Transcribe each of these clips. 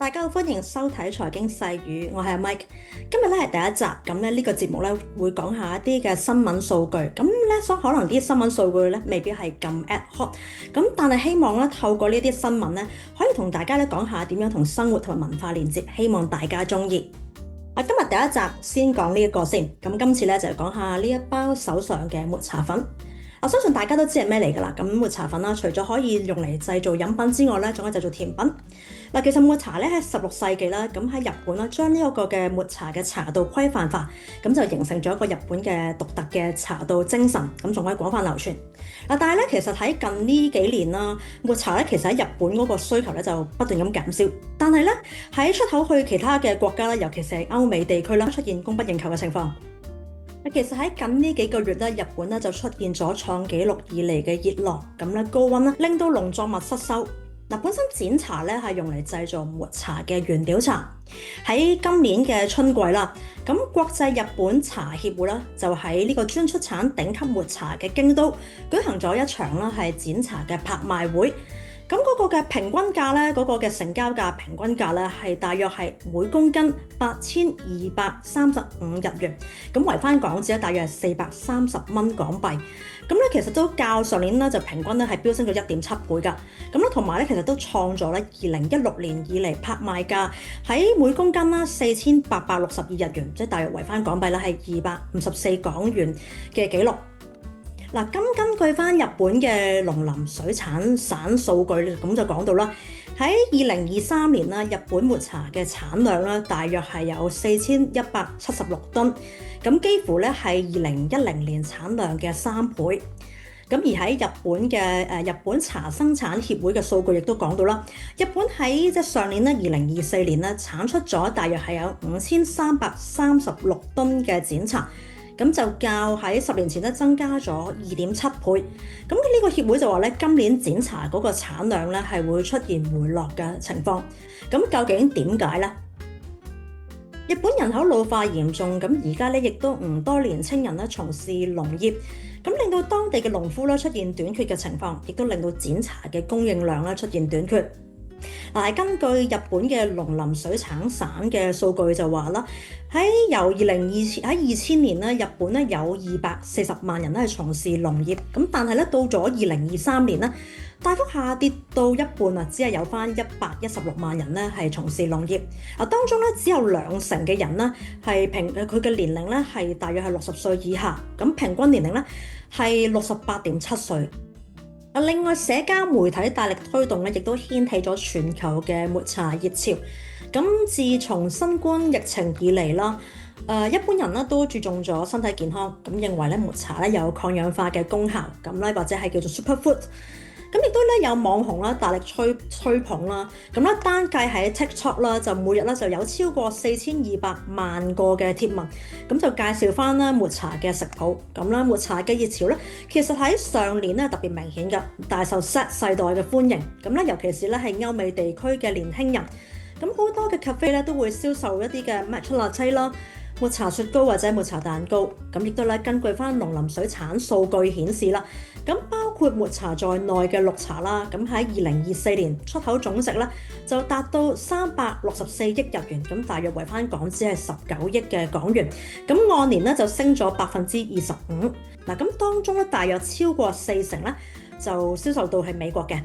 大家好，歡迎收睇財經細語，我係阿 Mike。今日咧係第一集，咁咧呢個節目咧會講下一啲嘅新聞數據。咁咧所可能啲新聞數據咧未必係咁 ad hoc，咁但係希望咧透過呢啲新聞咧可以同大家咧講下點樣同生活同埋文化連接，希望大家中意。今日第一集先講呢一個先，咁今次咧就講下呢一包手上嘅抹茶粉。我相信大家都知係咩嚟㗎啦。咁抹茶粉啦，除咗可以用嚟製造飲品之外咧，仲可以製造甜品。嗱，其實抹茶咧喺16世紀啦，咁喺日本啦，將呢一個嘅抹茶嘅茶道規範化，咁就形成咗一個日本嘅獨特嘅茶道精神，咁仲可以廣泛流傳。但係咧，其實喺近呢幾年啦，抹茶咧其實喺日本嗰個需求咧就不斷咁減少，但係咧喺出口去其他嘅國家啦，尤其是係歐美地區啦，出現供不應求嘅情況。其實喺近呢幾個月咧，日本咧就出現咗創紀錄以嚟嘅熱浪，咁咧高溫啦，令到農作物失收。本身剪茶咧係用嚟製造抹茶嘅原料茶。喺今年嘅春季啦，咁國際日本茶協會啦就喺呢個專出產頂級抹茶嘅京都舉行咗一場啦係剪茶嘅拍賣會。咁嗰個嘅平均價咧，嗰個嘅成交價平均價咧係大約係每公斤8235日元，咁為翻港紙咧大約係430蚊港幣。咁咧其實都較上年咧就平均咧係飆升咗1.7倍㗎。咁咧同埋咧其實都創咗咧2016年以嚟拍賣價喺每公斤啦4862日元，即係大約為翻港幣啦係254港元嘅紀錄。咁根據翻日本嘅農林水產省數據，咁就講到啦，喺2023年啦，日本抹茶嘅產量啦，大約係有4176噸，咁幾乎咧係2010年產量嘅3倍。咁而喺日本嘅日本茶生產協會嘅數據亦都講到啦，日本喺上年咧2024年咧產出咗大約係有5336噸嘅剪茶。咁就較喺10年前咧增加咗2.7倍。咁呢個協會就話咧，今年剪茶嗰個產量咧係會出現回落嘅情況。咁究竟點解呢？日本人口老化嚴重，咁而家咧亦都唔多年青人咧從事農業，咁令到當地嘅農夫咧出現短缺嘅情況，亦都令到剪茶嘅供應量咧出現短缺。根據日本嘅農林水產省嘅數據就話啦，由2000年咧，日本咧有240萬人咧係從事農業，咁但係咧到咗2023年咧，大幅下跌到一半啊，只係有翻116萬人咧係從事農業。當中咧只有20%嘅人咧係佢嘅年齡咧係大約係60歲以下，咁平均年齡咧係68.7歲。另外，社交媒體大力推動咧，亦都掀起咗全球嘅抹茶熱潮。咁自從新冠疫情以嚟啦，一般人咧都注重咗身體健康，咁認為咧抹茶咧有抗氧化嘅功效，咁咧或者係叫做 superfood。咁亦都咧有網紅啦大力吹捧啦，咁咧單計喺 TikTok 啦，就每日咧就有超過4200萬個嘅貼文，咁就介紹翻啦抹茶嘅食譜。咁啦抹茶嘅熱潮咧，其實喺上年咧特別明顯㗎，大受 Z 世代嘅歡迎。咁咧尤其是咧係歐美地區嘅年輕人，咁好多嘅 cafe 咧都會銷售一啲嘅 matcha latte 啦、抹茶雪糕或者抹茶蛋糕。咁亦都咧根據翻農林水產數據顯示啦，咁包括抹茶在內嘅綠茶啦，咁喺2024年出口總值咧就達到364億日元，咁大約為翻港紙係19億嘅港元，咁按年咧就升咗25%。咁當中咧大約超過40%咧就銷售到係美國嘅。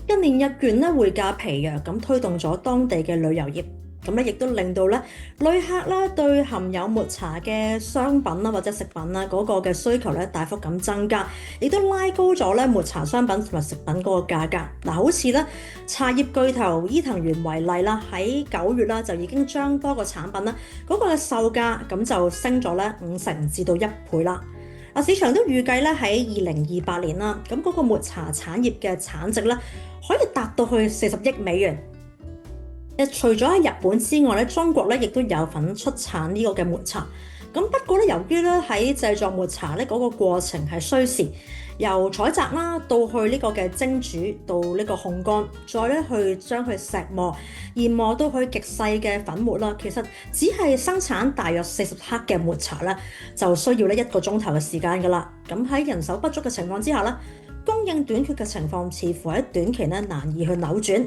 近年日元咧匯價疲弱，咁推動咗當地嘅旅遊業。咁咧，亦都令到咧旅客啦對含有抹茶嘅商品啦或者食品啦嗰個嘅需求咧大幅咁增加，亦都拉高咗咧抹茶商品同埋食品嗰個價格。好似咧茶葉巨頭伊藤園為例啦，喺9月啦就已經將多個產品啦嗰個嘅售價咁就升咗咧50%至到1倍啦。市場都預計咧喺2028年啦，咁嗰個抹茶產業嘅產值咧可以達到去40億美元。除咗喺日本之外咧，中國咧亦都有份出產呢個嘅抹茶。咁不過咧，由於咧喺製作抹茶咧嗰個過程係需時，由採摘啦到去呢個嘅蒸煮，到呢個烘乾，再咧去將佢石磨研磨到去極細嘅粉末啦。其實只係生產大約40克嘅抹茶咧，就需要咧1個鐘頭嘅時間㗎啦。咁喺人手不足嘅情況之下咧，供應短缺嘅情況似乎喺短期咧難以去扭轉。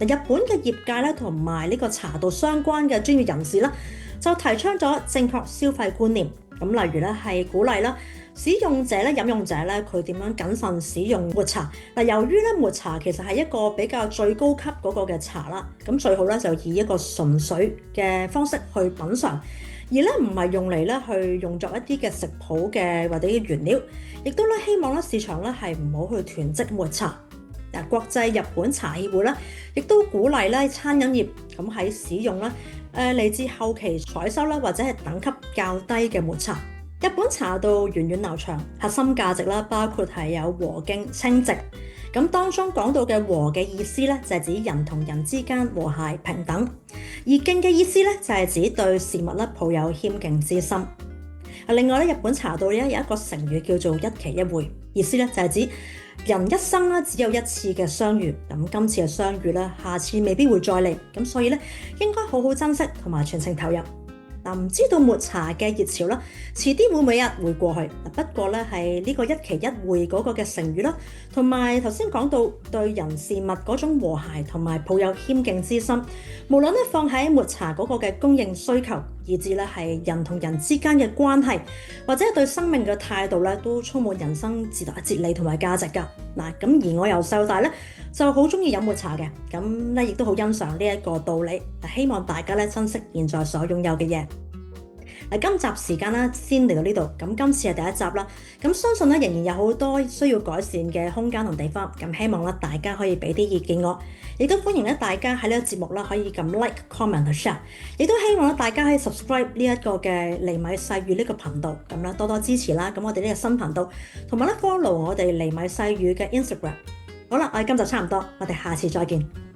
日本嘅業界咧同埋呢個茶道相關嘅專業人士啦，就提倡咗正確消費觀念。咁例如咧係鼓勵啦，使用者咧飲用者咧佢點樣謹慎使用抹茶。嗱，由於咧抹茶其實係一個比較最高級嗰個嘅茶啦，咁最好咧就以一個純粹嘅方式去品嚐，而咧唔係用嚟咧去用作一啲嘅食譜嘅或者原料，亦都咧希望咧市場咧係唔好去囤積抹茶。嗱，國際日本茶協會咧亦都鼓勵咧餐飲業咁喺使用咧嚟自後期採收啦，或者係等級較低嘅抹茶。日本茶道源遠流長，核心價值啦，包括係有和敬清寂。咁當中講到嘅和嘅意思咧，就係指人同人之間和諧平等；而敬嘅意思咧，就係指對事物咧抱有謙敬之心。另外咧，日本茶道咧有一個成語叫做一期一會，意思咧就係指人一生咧只有一次嘅相遇，咁今次嘅相遇咧，下次未必會再嚟，咁所以咧應該好好珍惜同埋全程投入。嗱，唔知道抹茶嘅熱潮啦，遲啲會唔會一日會過去？不過咧係呢個一期一會嗰個嘅成語啦，同埋頭先講到對人事物嗰種和諧同埋抱有謙敬之心，無論咧放喺抹茶嗰個嘅供應需求，以至咧係人同人之間嘅關係，或者對生命嘅態度咧，都充滿人生哲理同埋價值㗎。嗱，咁而我由細到大咧就好中意飲抹茶嘅，咁咧亦都好欣賞呢一個道理。希望大家咧珍惜現在所擁有嘅嘢。今集時間咧先嚟到呢度，咁今次係第一集啦，咁相信咧仍然有好多需要改善嘅空間同地方，咁希望咧大家可以俾啲意見我，亦都歡迎咧大家喺呢個節目啦可以撳 like、comment 同 share， 亦都希望咧大家可以 subscribe 呢一個嘅尼米細語呢個頻道，咁啦多多支持啦，咁我哋呢個新頻道，同埋咧 follow 我哋尼米細語嘅 Instagram。好啦，我哋今集差唔多，我哋下次再見。